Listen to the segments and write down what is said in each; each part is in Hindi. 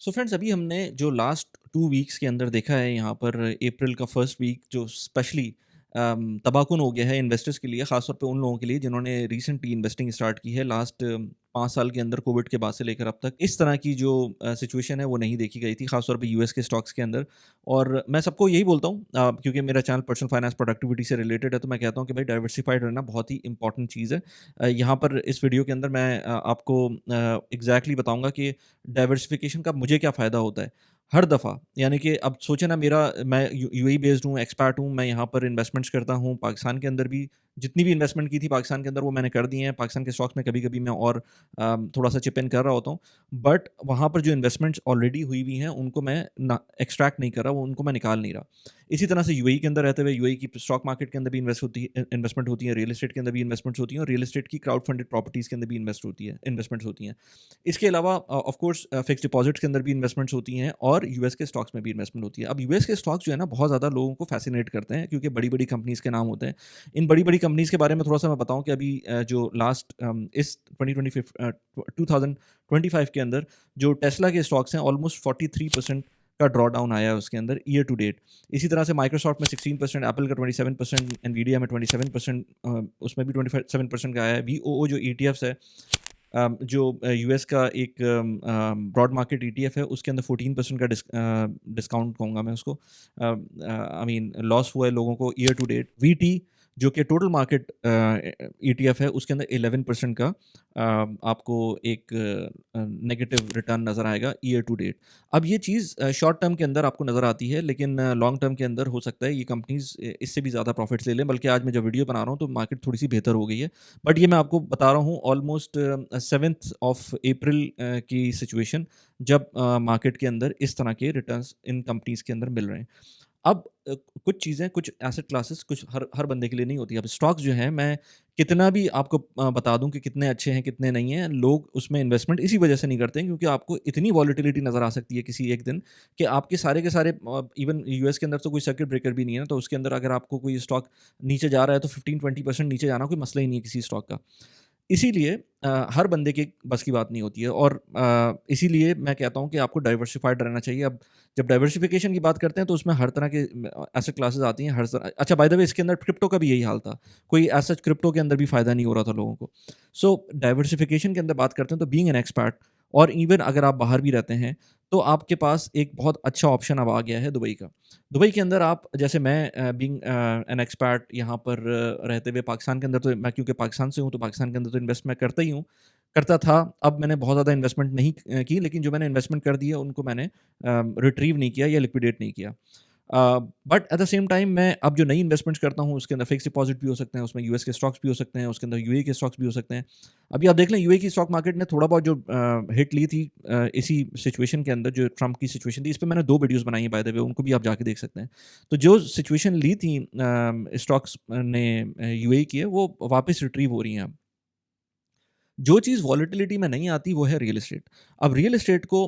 सो फ्रेंड्स अभी हमने जो लास्ट 2 वीक्स के अंदर देखा है यहाँ पर अप्रैल का फर्स्ट वीक जो स्पेशली तबाहकुन हो गया है इन्वेस्टर्स के लिए, ख़ासतौर पे उन लोगों के लिए जिन्होंने रिसेंटली इन्वेस्टिंग स्टार्ट की है लास्ट 5 साल के अंदर कोविड के बाद से लेकर अब तक। इस तरह की जो सिचुएशन है वो नहीं देखी गई थी, ख़ासतौर पे यूएस के स्टॉक्स के अंदर। और मैं सबको यही बोलता हूँ, क्योंकि मेरा चैनल पर्सनल फाइनेंस प्रोडक्टिविटी से रिलेटेड है, तो मैं कहता हूँ कि भाई डाइवर्सिफाइड रहना बहुत ही इंपॉर्टेंट चीज़ है। यहाँ पर इस वीडियो के अंदर मैं आपको एग्जैक्टली बताऊँगा कि डाइवर्सिफ़िकेशन का मुझे क्या फ़ायदा होता है? हर दफ़ा यानी कि अब सोचिए ना, मैं यूएई बेस्ड हूँ, एक्सपैट हूँ, मैं यहाँ पर इन्वेस्टमेंट्स करता हूँ। पाकिस्तान के अंदर भी जितनी भी इन्वेस्टमेंट की थी पाकिस्तान के अंदर वो मैंने कर दी हैं। पाकिस्तान के स्टॉक्स में कभी-कभी मैं और थोड़ा-सा चिप इन कर रहा होता हूँ। बट वहाँ पर जो इन्वेस्टमेंट्स ऑलरेडी हुई हुई हैं उनको मैं ना एक्सट्रैक्ट नहीं कर रहा, वो उनको मैं निकाल नहीं रहा। इसी तरह से यूएई के अंदर रहते हुए यूएई की स्टॉक मार्केट के अंदर भी इन्वेस्टमेंट होती है, रियल एस्टेट के अंदर भी इन्वेस्टमेंट्स होती हैं, और रियल एस्टेट की क्राउड फंडेड प्रॉपर्टीज़ के अंदर भी इन्वेस्टमेंट्स होती हैं। इसके अलावा ऑफ कोर्स फिक्स्ड डिपॉजिट्स के अंदर भी इन्वेस्टमेंट्स होती हैं, और यूएस के स्टॉक्स में भी इन्वेस्टमेंट होती है। अब यूएस के स्टॉक्स जो है ना बहुत ज़्यादा लोगों को फैसिनेट करते हैं, क्योंकि बड़ी-बड़ी कंपनीज़ के नाम होते हैं। इन बड़ी-बड़ी कंपनीज़ के बारे में थोड़ा-सा मैं बताऊँ कि अभी जो लास्ट इस 2025 के अंदर जो टेस्ला के स्टॉक्स हैं, ऑलमोस्ट 43% का ड्रॉ डाउन आया है उसके अंदर ईयर टू डेट। इसी तरह से माइक्रोसॉफ्ट में 16%, एप्पल का 27%, एनवीडिया में 27%, उसमें भी 27% का आया है। वीओओ जो ईटीएफ्स है, जो यूएस का एक ब्रॉड मार्केट ईटीएफ है, उसके अंदर 14% का डिस्काउंट कहूँगा मैं उसको। आई मीन लॉस हुआ है लोगों को ईयर टू डेट। वीटी जो कि टोटल मार्केट ईटीएफ है, उसके अंदर 11% का आपको एक नेगेटिव रिटर्न नज़र आएगा ईयर टू डेट। अब ये चीज़ शॉर्ट टर्म के अंदर आपको नज़र आती है, लेकिन लॉन्ग टर्म के अंदर हो सकता है ये कंपनीज़ इससे भी ज़्यादा प्रॉफिट्स ले लें। बल्कि आज मैं जब वीडियो बना रहा हूँ तो मार्केट थोड़ी सी बेहतर हो गई है। बट ये मैं आपको बता रहा हूँ ऑलमोस्ट 7th ऑफ अप्रैल की सिचुएशन, जब मार्केट के अंदर इस तरह के रिटर्न्स इन कंपनीज़ के अंदर मिल रहे हैं। अब कुछ चीज़ें, कुछ एसेट क्लासेस कुछ हर हर बंदे के लिए नहीं होती। अब स्टॉक्स जो हैं, मैं कितना भी आपको बता दूँ कि कितने अच्छे हैं, कितने नहीं हैं, लोग उसमें इन्वेस्टमेंट इसी वजह से नहीं करते हैं, क्योंकि आपको इतनी वॉलेटिलिटी नज़र आ सकती है किसी एक दिन कि आपके सारे के सारे इवन यूएस के अंदर तो कोई सर्किट ब्रेकर भी नहीं है ना, तो उसके अंदर अगर आपको कोई स्टॉक नीचे जा रहा है तो 15-20% नीचे जाना कोई मसला ही नहीं है किसी स्टॉक का। इसीलिए हर बंदे के बस की बात नहीं होती है, और इसीलिए मैं कहता हूँ कि आपको डाइवर्सिफ़ाइड रहना चाहिए। अब जब डाइवर्सिफ़िकेशन की बात करते हैं तो उसमें हर तरह के एसेट क्लासेस आती हैं, हर तरह। अच्छा, बाय द वे, इसके अंदर क्रिप्टो का भी यही हाल था। कोई एज़ सच क्रिप्टो के अंदर भी फ़ायदा नहीं हो रहा था लोगों को। सो डाइवर्सिफ़िकेशन के अंदर बात करते हैं तो बीइंग एन एक्सपर्ट, और इवन अगर आप बाहर भी रहते हैं, तो आपके पास एक बहुत अच्छा ऑप्शन अब आ गया है दुबई का। दुबई के अंदर आप, जैसे मैं बीइंग एन एक्सपर्ट यहाँ पर रहते हुए पाकिस्तान के अंदर, तो मैं क्योंकि पाकिस्तान से हूँ तो पाकिस्तान के अंदर तो इन्वेस्ट मैं करता ही हूँ, करता था। अब मैंने बहुत ज़्यादा इन्वेस्टमेंट नहीं की, लेकिन जो मैंने इन्वेस्टमेंट कर दी है उनको मैंने रिट्रीव नहीं किया या लिक्विडेट नहीं किया। But at the same time मैं अब जो नई इन्वेस्टमेंट्स करता हूँ उसके अंदर फिक्स डिपॉजिट भी हो सकते हैं, उसमें यूएस के स्टॉक्स भी हो सकते हैं, उसके अंदर यूएई के स्टॉक्स भी हो सकते हैं। अभी आप देख लें, यूएई की स्टॉक मार्केट ने थोड़ा बहुत जो हिट ली थी इसी सिचुएशन के अंदर, जो ट्रंप की सिचुएशन थी, इस पे मैंने 2 वीडियोज़ बनाई हैं बाय द वे, उनको भी आप जाके देख सकते हैं। तो जो सिचुएशन ली थी स्टॉक्स ने यूएई की है, वो वापस रिट्रीव हो रही हैं अब। जो चीज़ वॉलेटिलिटी में नहीं आती वो है रियल एस्टेट। अब रियल एस्टेट को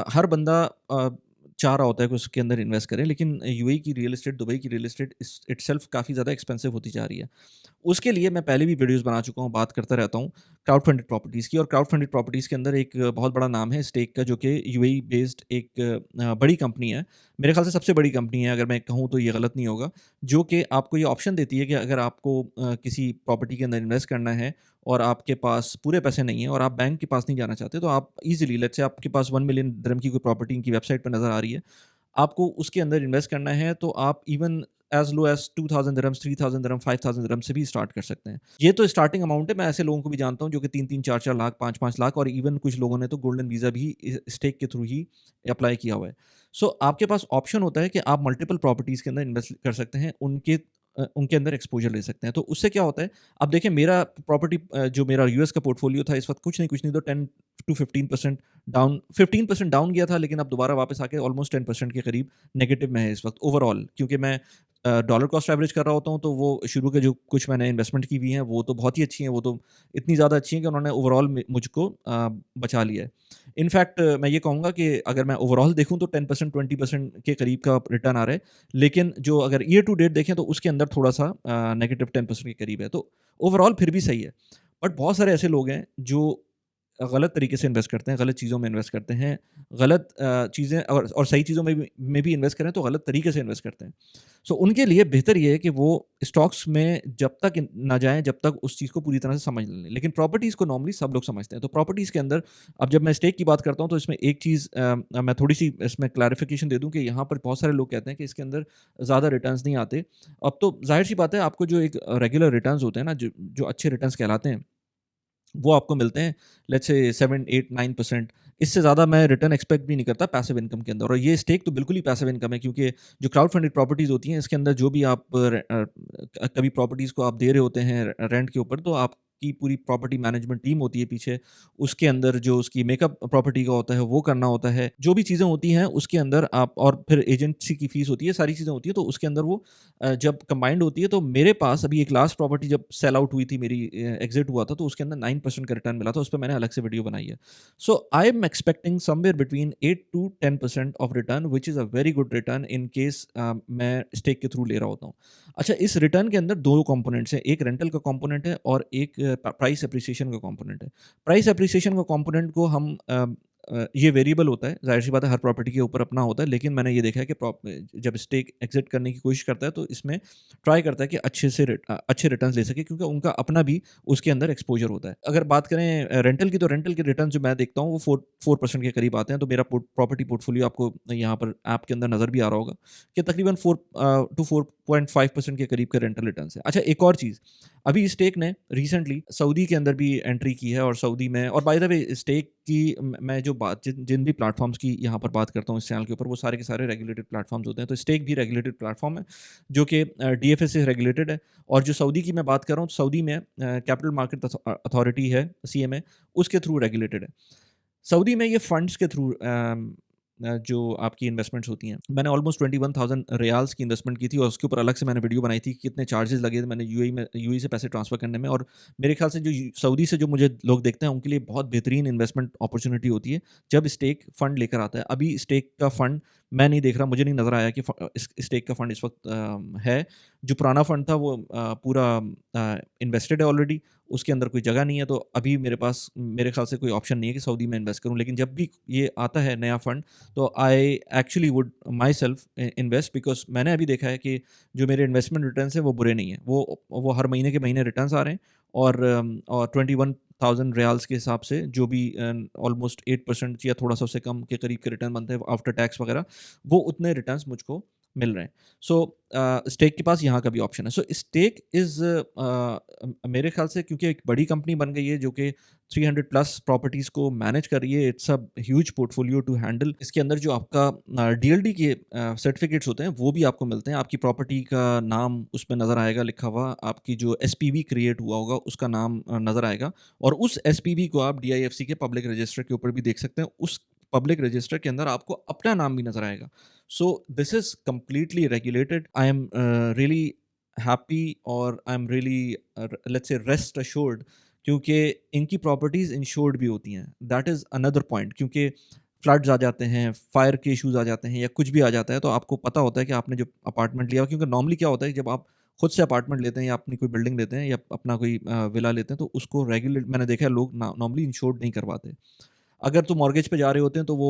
हर बंदा चाह रहा होता है कि उसके अंदर इन्वेस्ट करे, लेकिन यूएई की रियल एस्टेट, दुबई की रियल एस्टेट इटसेल्फ काफ़ी ज़्यादा एक्सपेंसिव होती जा रही है। उसके लिए मैं पहले भी वीडियोज़ बना चुका हूँ, बात करता रहता हूँ क्राउड फंडेड प्रॉपर्टीज़ की। और क्राउड फंडेड प्रॉपर्टीज़ के अंदर एक बहुत बड़ा नाम है स्टेक का, जो कि यूएई बेस्ड एक बड़ी कंपनी है। मेरे ख्याल से सबसे बड़ी कंपनी है, अगर मैं कहूँ तो ये गलत नहीं होगा, जो कि आपको ये ऑप्शन देती है कि अगर आपको किसी प्रॉपर्टी के अंदर इन्वेस्ट करना है और आपके पास पूरे पैसे नहीं हैं और आप बैंक के पास नहीं जाना चाहते, तो आप ईज़िली, लेट्स से आपके पास 1 मिलियन दिरहम की कोई प्रॉपर्टी इनकी वेबसाइट पे नज़र आ रही है, आपको उसके अंदर इन्वेस्ट करना है, तो आप even as low as 2000 dirhams, 3000 दिरहम, 5000 दिरहम से भी स्टार्ट कर सकते हैं। ये तो स्टार्टिंग अमाउंट है। मैं ऐसे लोगों को भी जानता हूँ जो कि 3-3, 4-4 लाख, 5-5 लाख, और इवन कुछ लोगों ने तो गोल्डन वीज़ा भी स्टेक के थ्रू ही अप्लाई किया हुआ है। सो आपके पास ऑप्शन होता है कि आप मल्टीपल प्रॉपर्टीज़ के अंदर इन्वेस्ट कर सकते हैं, उनके अंदर एक्सपोज़र ले सकते हैं। तो उससे क्या होता है, अब देखिए मेरा प्रॉपर्टी जो मेरा यूएस का पोर्टफोलियो था, इस वक़्त कुछ नहीं तो 10 टू 15% डाउन, 15% डाउन गया था, लेकिन अब दोबारा वापस आके ऑलमोस्ट 10% के करीब नेगेटिव में है इस वक़्त ओवरऑल। क्योंकि मैं डॉलर कॉस्ट एवरेज कर रहा होता हूँ, तो वो शुरू के जो कुछ मैंने इन्वेस्टमेंट की हुई हैं, वो तो बहुत ही अच्छी हैं, वो तो इतनी ज़्यादा अच्छी हैं कि उन्होंने ओवरऑल मुझको बचा लिया है। इनफैक्ट मैं ये कहूँगा कि अगर मैं ओवरऑल देखूँ तो 10%, 20% के करीब का रिटर्न आ रहा है। लेकिन जो अगर ईयर टू डेट देखें तो उसके अंदर थोड़ा-सा नेगेटिव 10% के करीब है। तो ओवरऑल फिर भी सही है। बट बहुत सारे ऐसे लोग हैं जो गलत तरीके से इन्वेस्ट करते हैं, गलत चीज़ों में इन्वेस्ट करते हैं, गलत चीज़ें और सही चीज़ों में भी इन्वेस्ट करें तो गलत तरीके से इन्वेस्ट करते हैं। सो उनके लिए बेहतर ये है कि वो स्टॉक्स में जब तक ना जाएँ, जब तक उस चीज़ को पूरी तरह से समझ लें। लेकिन प्रॉपर्टीज़ को नॉर्मली सब लोग समझते हैं। तो प्रॉपर्टीज़ के अंदर अब जब मैं स्टेक की बात करता हूँ तो इसमें एक चीज़ मैं थोड़ी-सी इसमें क्लैरिफ़िकेशन दे दूँ कि यहाँ पर बहुत सारे लोग कहते हैं कि इसके अंदर ज़्यादा रिटर्न्स नहीं आते। अब तो ज़ाहिर-सी बात है, आपको जो एक रेगुलर रिटर्न्स होते हैं ना, जो अच्छे रिटर्न्स कहलाते हैं, वो आपको मिलते हैं लेट्स से 7, 8, 9%। इससे ज़्यादा मैं रिटर्न एक्सपेक्ट भी नहीं करता पैसिव इनकम के अंदर, और ये स्टेक तो बिल्कुल ही पैसिव इनकम है, क्योंकि जो क्राउड फंडेड प्रॉपर्टीज़ होती हैं, इसके अंदर जो भी आप कभी प्रॉपर्टीज़ को आप दे रहे होते हैं रेंट के ऊपर, तो आपकी पूरी प्रॉपर्टी मैनेजमेंट टीम होती है पीछे। उसके अंदर जो उसकी मेकअप प्रॉपर्टी का होता है वो करना होता है। जो भी चीज़ें होती हैं उसके अंदर आप, और फिर एजेंसी की फ़ीस होती है, सारी चीज़ें होती हैं, तो उसके अंदर वो जब कंबाइंड होती है, तो मेरे पास अभी एक लास्ट प्रॉपर्टी जब सेल आउट हुई थी मेरी, एग्ज़िट हुआ था, तो उसके अंदर 9% का रिटर्न मिला था। उस पे मैंने अलग से वीडियो बनाई है। So I am expecting somewhere between 8 to 10% of return, which is a very good return in case मैं स्टेक के थ्रू ले रहा होता हूँ। अच्छा, इस रिटर्न के अंदर 2 कंपोनेंट्स हैं, एक रेंटल का कंपोनेंट है और एक प्राइस एप्रिसिएशन का कंपोनेंट है। प्राइस एप्रिसिएशन का कंपोनेंट को हम ये वेरिएबल होता है, ज़ाहिर-सी बात है, हर प्रॉपर्टी के ऊपर अपना होता है, लेकिन मैंने ये देखा है कि जब स्टेक एग्ज़िट करने की कोशिश करता है, तो इसमें ट्राई करता है कि अच्छे रिटर्न्स ले सके, क्योंकि उनका अपना भी उसके अंदर एक्सपोज़र होता है। अगर बात करें रेंटल की, तो रेंटल के रिटर्न जो मैं देखता हूँ वो 4% के करीब आते हैं। तो मेरा प्रॉपर्टी पोर्टफोलियो आपको यहाँ पर ऐप के अंदर नज़र भी आ रहा होगा कि तकरीबन 4 टू 4.5% के करीब के रेंटल रिटर्न्स हैं। अच्छा, एक और चीज़, अभी स्टेक ने रिसेंटली सऊदी के अंदर भी एंट्री की है, और सऊदी में, और बाय द वे स्टेक की मैं जो बात जिन भी प्लेटफ़ॉर्म्स की यहाँ पर बात करता हूँ इस चैनल के ऊपर, वो सारे के सारे रेगुलेटेड प्लेटफ़ॉर्म्स होते हैं। तो स्टेक भी रेगुलेटेड प्लेटफ़ॉर्म है, जो कि डीएफएस से रेगुलेटेड है। और जो सऊदी की मैं बात कर रहा हूँ, तो सऊदी में कैपिटल मार्केट अथॉरिटी है, सीएमए, उसके थ्रू रेगुलेटेड है। सऊदी में ये फंड्स के थ्रू जो आपकी इन्वेस्टमेंट्स होती हैं, मैंने ऑलमोस्ट 21,000 रियाल्स की इन्वेस्टमेंट की थी, और उसके ऊपर अलग से मैंने वीडियो बनाई थी कि कितने चार्जेस लगे थे मैंने यूएई से पैसे ट्रांसफ़र करने में। और मेरे ख्याल से जो सऊदी से जो मुझे लोग देखते हैं, उनके लिए बहुत बेहतरीन इन्वेस्टमेंट अपॉर्चुनिटी होती है जब स्टेक फंड लेकर आता है। अभी स्टेक का फंड मैं नहीं देख रहा, मुझे नहीं नज़र आया कि स्टेक का फंड इस वक्त है। जो पुराना फंड था वो पूरा इन्वेस्टेड है ऑलरेडी, उसके अंदर कोई जगह नहीं है। तो अभी मेरे पास, मेरे ख्याल से कोई ऑप्शन नहीं है कि सऊदी में इन्वेस्ट करूँ। लेकिन जब भी ये आता है नया फंड, तो I actually would my self invest, because मैंने अभी देखा है कि जो मेरे इन्वेस्टमेंट रिटर्न्स हैं वो बुरे नहीं हैं। वो हर महीने के महीने रिटर्न्स आ रहे हैं, और 21,000 रियाल्स के हिसाब से जो भी ऑलमोस्ट 8% या थोड़ा सा उससे कम के करीब के रिटर्न बनते हैं आफ्टर टैक्स वगैरह, वो उतने रिटर्न्स मुझको मिल रहे हैं। सो स्टेक के पास यहाँ का भी ऑप्शन है। सो स्टेक इज़ मेरे ख्याल से, क्योंकि एक बड़ी कंपनी बन गई है जो कि 300 प्लस प्रॉपर्टीज़ को मैनेज कर रही है, it's a huge portfolio to handle. इसके अंदर जो आपका डीएलडी के सर्टिफिकेट्स होते हैं वो भी आपको मिलते हैं, आपकी प्रॉपर्टी का नाम उसमें नज़र आएगा लिखा हुआ, आपकी जो एसपीवी क्रिएट हुआ होगा उसका नाम नज़र आएगा, और उस एसपीवी को आप डीआईएफसी के पब्लिक रजिस्टर के ऊपर भी देख सकते हैं। उस पब्लिक रजिस्टर के अंदर आपको अपना नाम भी नज़र आएगा। So this is completely regulated. I am really happy, or I am really let's say rest assured, क्योंकि इनकी प्रॉपर्टीज इंश्योर्ड भी होती हैं। दैट इज़ अनदर पॉइंट, क्योंकि फ्लड्स आ जाते हैं, फायर के इश्यूज आ जाते हैं, या कुछ भी आ जाता है, तो आपको पता होता है कि आपने जो अपार्टमेंट लिया, क्योंकि नॉर्मली क्या होता है, जब आप खुद से अपार्टमेंट लेते हैं या अपनी कोई बिल्डिंग लेते हैं या अपना कोई विला लेते हैं, तो उसको रेगुलेट, मैंने देखा है लोग नॉर्मली इंश्योर्ड नहीं करवाते। अगर तो मॉर्गेज पे जा रहे होते हैं तो वो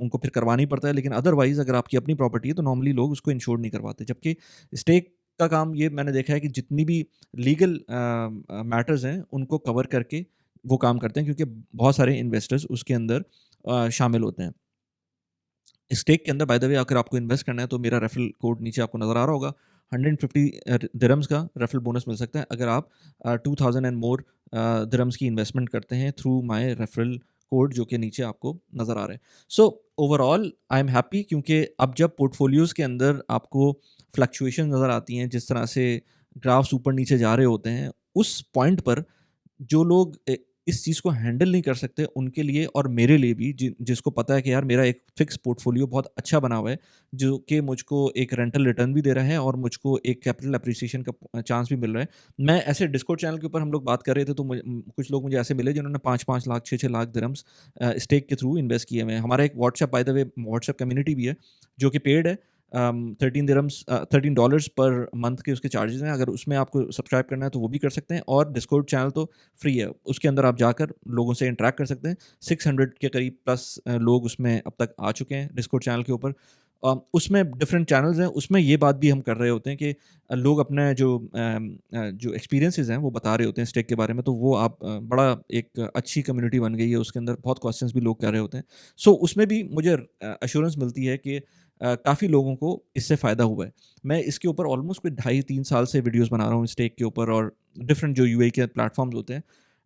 उनको फिर करवाना ही पड़ता है, लेकिन अदरवाइज़ अगर आपकी अपनी प्रॉपर्टी है तो नॉर्मली लोग उसको इंश्योर नहीं करवाते। जबकि स्टेक का काम ये मैंने देखा है कि जितनी भी लीगल मैटर्स हैं उनको कवर करके वो काम करते हैं, क्योंकि बहुत सारे इन्वेस्टर्स उसके अंदर शामिल होते हैं। स्टेक के अंदर बाय द वे अगर आपको इन्वेस्ट करना है तो मेरा रेफरल कोड नीचे आपको नज़र आ रहा होगा। 150 दिरहम्स का रेफरल बोनस मिल सकता है अगर आप 2000 एंड मोर दिरहम्स की इन्वेस्टमेंट करते हैं थ्रू माय रेफरल कोड, जो कि नीचे आपको नज़र आ रहा है। So overall I am happy, क्योंकि अब जब पोर्टफोलियोज़ के अंदर आपको फ्लक्चुएशन नज़र आती हैं, जिस तरह से ग्राफ्स ऊपर नीचे जा रहे होते हैं, उस पॉइंट पर जो लोग इस चीज़ को हैंडल नहीं कर सकते, उनके लिए और मेरे लिए भी, जिसको पता है कि यार मेरा एक फिक्स पोर्टफोलियो बहुत अच्छा बना हुआ है, जो कि मुझको एक रेंटल रिटर्न भी दे रहा है और मुझको एक कैपिटल एप्रिसिएशन का चांस भी मिल रहा है। मैं ऐसे डिस्कॉर्ड चैनल के ऊपर हम लोग बात कर रहे थे, तो कुछ लोग मुझे ऐसे मिले जिन्होंने 5-5 लाख 6-6 लाख दिरहम्स स्टेक के थ्रू इन्वेस्ट किए हुए हैं। हमारा एक WhatsApp, by the way WhatsApp community भी है जो कि पेड है, $13 पर मंथ के उसके चार्जेस हैं। अगर उसमें आपको सब्सक्राइब करना है तो वो भी कर सकते हैं, और डिस्कॉर्ड चैनल तो फ्री है, उसके अंदर आप जाकर लोगों से इंटरेक्ट कर सकते हैं। 600 के करीब प्लस लोग उसमें अब तक आ चुके हैं डिस्कॉर्ड चैनल के ऊपर। उसमें डिफरेंट चैनल्स हैं, उसमें ये बात भी हम कर रहे होते हैं कि लोग अपने जो एक्सपीरियंसेस हैं वो बता रहे होते हैं स्टेक के बारे में, तो वो आप बड़ा एक अच्छी कम्युनिटी बन गई है, उसके अंदर बहुत क्वेश्चंस भी लोग कर रहे होते हैं। सो उसमें भी मुझे एश्योरेंस मिलती है कि काफ़ी लोगों को इससे फ़ायदा हुआ है। मैं इसके ऊपर ऑलमोस्ट कोई ढाई 3 साल से वीडियोज़ बना रहा हूँ स्टेक के ऊपर, और डिफरेंट जो यूएई के प्लेटफ़ॉर्म्स होते हैं,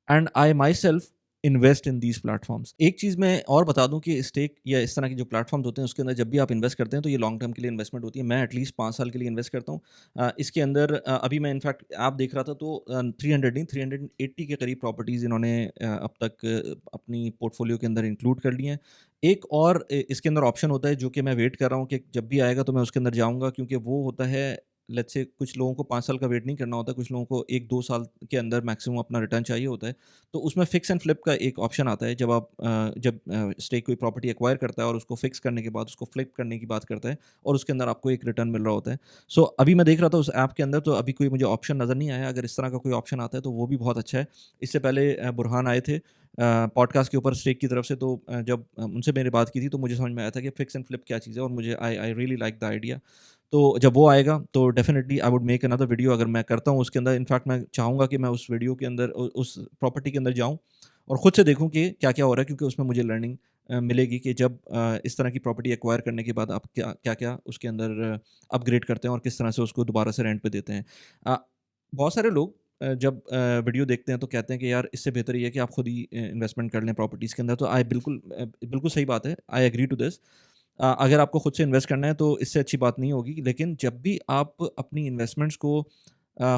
and I my self invest in these platforms. एक चीज़ मैं और बता दूँ कि स्टेक या इस तरह के जो प्लेटफ़ॉर्म्स होते हैं, उसके अंदर जब भी आप इन्वेस्ट करते हैं तो ये लॉन्ग टर्म के लिए इन्वेस्टमेंट होती है। मैं एटलीस्ट 5 साल के लिए इन्वेस्ट करता हूँ। इसके अंदर अभी मैं इनफैक्ट ऐप देख रहा था, तो 300 नहीं 380 के करीब प्रॉपर्टीज़ इन्होंने अब तक अपनी पोर्टफ़ोलियो के अंदर इंक्लूड कर ली हैं। एक और इसके अंदर ऑप्शन होता है जो कि मैं वेट कर रहा हूँ कि जब भी आएगा तो मैं उसके अंदर जाऊँगा, क्योंकि वो होता है, लेट्स से कुछ लोगों को 5 साल का वेट नहीं करना होता, कुछ लोगों को 1-2 साल के अंदर मैक्सिमम अपना रिटर्न चाहिए होता है। तो उसमें फिक्स एंड फ्लिप का एक ऑप्शन आता है, जब आप जब स्टेक कोई प्रॉपर्टी एक्वायर करता है और उसको फिक्स करने के बाद उसको फ्लिप करने की बात करता है, और उसके अंदर आपको एक रिटर्न मिल रहा होता है। सो अभी मैं देख रहा था उस ऐप के अंदर, तो अभी कोई मुझे ऑप्शन नज़र नहीं आया। अगर इस तरह का कोई ऑप्शन आता है तो वो भी बहुत अच्छा है। इससे पहले बुरहान आए थे पॉडकास्ट के ऊपर स्टेक की तरफ से, तो जब उनसे मैंने बात की थी तो मुझे समझ में आया था कि फिक्स एंड फ्लिप क्या चीज़ है, और मुझे I I really like the idea. तो जब वो आएगा तो definitely I would make another video. अगर मैं करता हूँ उसके अंदर, इनफैक्ट मैं चाहूँगा कि मैं उस वीडियो के अंदर उस प्रॉपर्टी के अंदर जाऊँ और खुद से देखूँ कि क्या-क्या हो रहा है, क्योंकि उसमें मुझे लर्निंग मिलेगी कि जब इस तरह की प्रॉपर्टी एक्वायर करने के बाद आप क्या-क्या उसके अंदर अपग्रेड करते हैं और किस तरह से उसको दोबारा से रेंट पे देते हैं। अ, बहुत सारे लोग जब वीडियो देखते हैं तो कहते हैं कि यार इससे बेहतर ये है कि आप खुद ही इन्वेस्टमेंट कर लें प्रॉपर्टीज़ के अंदर, तो बिल्कुल सही बात है। I agree to this. अगर आपको खुद से इन्वेस्ट करना है तो इससे अच्छी बात नहीं होगी, लेकिन जब भी आप अपनी इन्वेस्टमेंट्स को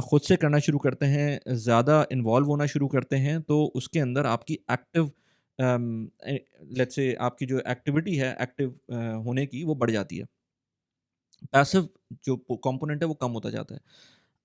खुद से करना शुरू करते हैं, ज़्यादा इन्वॉल्व होना शुरू करते हैं, तो उसके अंदर आपकी एक्टिव लेट्स से आपकी जो एक्टिविटी है एक्टिव होने की, वो बढ़ जाती है। पैसिव जो कंपोनेंट है वो कम होता जाता है।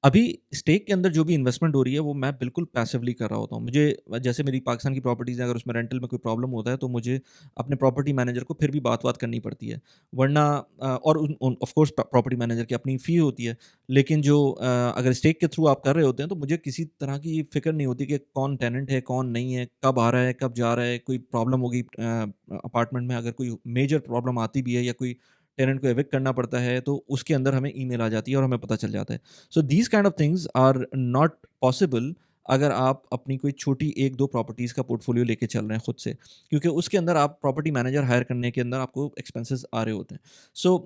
अभी स्टेक के अंदर जो भी इन्वेस्टमेंट हो रही है वो मैं बिल्कुल पैसिवली कर रहा होता हूँ। मुझे जैसे मेरी पाकिस्तान की प्रॉपर्टीज़ हैं, अगर उसमें रेंटल में कोई प्रॉब्लम होता है तो मुझे अपने प्रॉपर्टी मैनेजर को फिर भी बात-वात करनी पड़ती है। वरना और उन उन ऑफ कोर्स प्रॉपर्टी मैनेजर की अपनी फ़ी होती है। लेकिन जो अगर स्टेक के थ्रू आप कर रहे होते हैं तो मुझे किसी तरह की फ़िक्र नहीं होती कि कौन टेनेंट है, कौन नहीं है, कब आ रहा है, कब जा रहा है, कोई प्रॉब्लम होगी अपार्टमेंट में, अगर कोई मेजर प्रॉब्लम आती भी है या कोई टेनेंट को एविक्ट करना पड़ता है, तो उसके अंदर हमें ईमेल आ जाती है और हमें पता चल जाता है। So these kind of things are not possible अगर आप अपनी कोई छोटी 1-2 प्रॉपर्टीज़ का पोर्टफोलियो लेके चल रहे हैं खुद से। क्योंकि उसके अंदर आप प्रॉपर्टी मैनेजर हायर करने के अंदर आपको एक्सपेंसेस आ रहे होते हैं। सो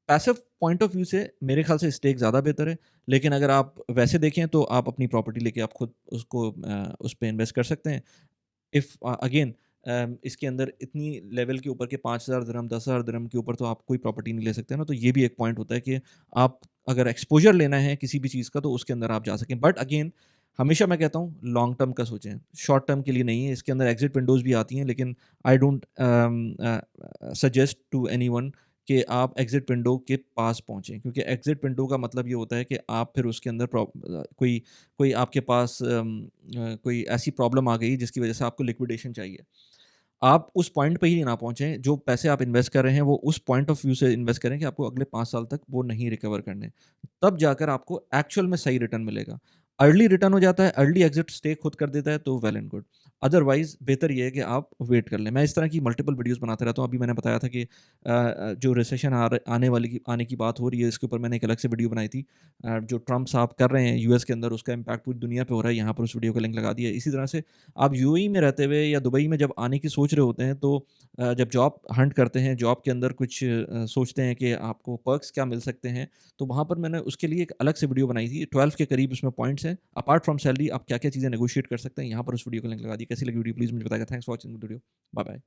पैसिव पॉइंट ऑफ व्यू से मेरे ख्याल से स्टेक ज़्यादा बेहतर है। लेकिन अगर आप वैसे देखें तो आप अपनी प्रॉपर्टी लेके आप खुद उसको उस पे इन्वेस्ट कर सकते हैं। इफ़ अगेन इसके अंदर इतनी लेवल के ऊपर के 5,000 दिरहम, 10,000 दिरहम के ऊपर तो आप कोई प्रॉपर्टी नहीं ले सकते ना, तो ये भी एक पॉइंट होता है कि आप अगर एक्सपोज़र लेना है किसी भी चीज़ का तो उसके अंदर आप जा सकें। बट अगेन हमेशा मैं कहता हूँ लॉन्ग टर्म का सोचें, शॉर्ट टर्म के लिए नहीं है। इसके अंदर एग्ज़िट विंडोज़ भी आती हैं, लेकिन I don't suggest to anyone कि आप एग्ज़िट विंडो के पास पहुँचें, क्योंकि एग्ज़िट विंडो का मतलब ये होता है कि आप फिर उसके अंदर कोई कोई आपके पास कोई ऐसी प्रॉब्लम आ गई जिसकी वज़ह से आपको लिक्विडेशन चाहिए। आप उस पॉइंट पे ही ना पहुँचे, जो पैसे आप इन्वेस्ट कर रहे हैं वो उस पॉइंट ऑफ व्यू से इन्वेस्ट करें कि आपको अगले 5 साल तक वो नहीं रिकवर करने। तब जाकर आपको एक्चुअल में सही रिटर्न मिलेगा। अर्ली रिटर्न हो जाता है, अर्ली एग्ज़िट स्टेक खुद कर देता है तो वेल एंड गुड। अदरवाइज़ बेहतर ये है कि आप वेट कर लें। मैं इस तरह की मल्टीपल वीडियोज़ बनाता रहता हूँ। अभी मैंने बताया था कि जो रिसेशन आने की बात हो रही है, इसके ऊपर मैंने एक अलग से वीडियो बनाई थी। जो ट्रम्प साहब कर रहे हैं यूएस के अंदर, उसका इम्पैक्ट पूरी दुनिया पे हो रहा है। यहाँ पर उस वीडियो का लिंक लगा दिया है। इसी तरह से आप यूएई में रहते हुए या दुबई में जब आने की सोच रहे होते हैं, तो जब जॉब हंट करते हैं, जॉब के अंदर कुछ सोचते हैं कि आपको पर्क्स क्या मिल सकते हैं, तो वहाँ पर मैंने उसके लिए एक अलग से वीडियो बनाई थी। 12 के करीब उसमें पॉइंट्स हैं। अपार्ट फ्रॉम सैलरी आप क्या-क्या चीज़ें नेगोशिएट कर सकते हैं, यहाँ पर उस वीडियो का लिंक लगा दी। कैसी लगी वीडियो प्लीज़ मुझे बताइएगा। Thanks for watching the video. Bye bye.